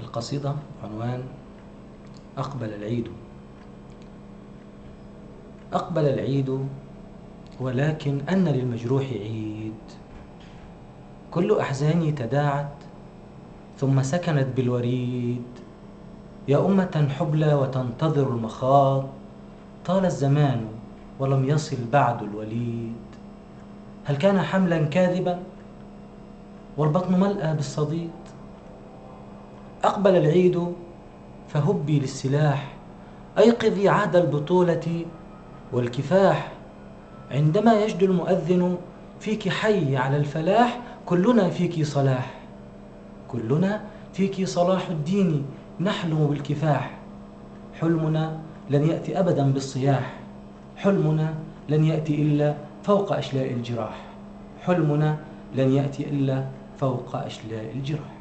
القصيدة عنوان أقبل العيد. أقبل العيد ولكن أن للمجروح عيد، كل أحزاني تداعت ثم سكنت بالوريد. يا أمة حبلى وتنتظر المخاض، طال الزمان ولم يصل بعد الوليد. هل كان حملا كاذبا والبطن ملأى بالصديد؟ أقبل العيد فهبي للسلاح، أيقظي عهد البطولة والكفاح. عندما يجدو المؤذن فيك حي على الفلاح، كلنا فيك صلاح، كلنا فيك صلاح الدين، نحلم بالكفاح. حلمنا لن يأتي أبدا بالصياح، حلمنا لن يأتي إلا فوق أشلاء الجراح، حلمنا لن يأتي إلا فوق أشلاء الجراح.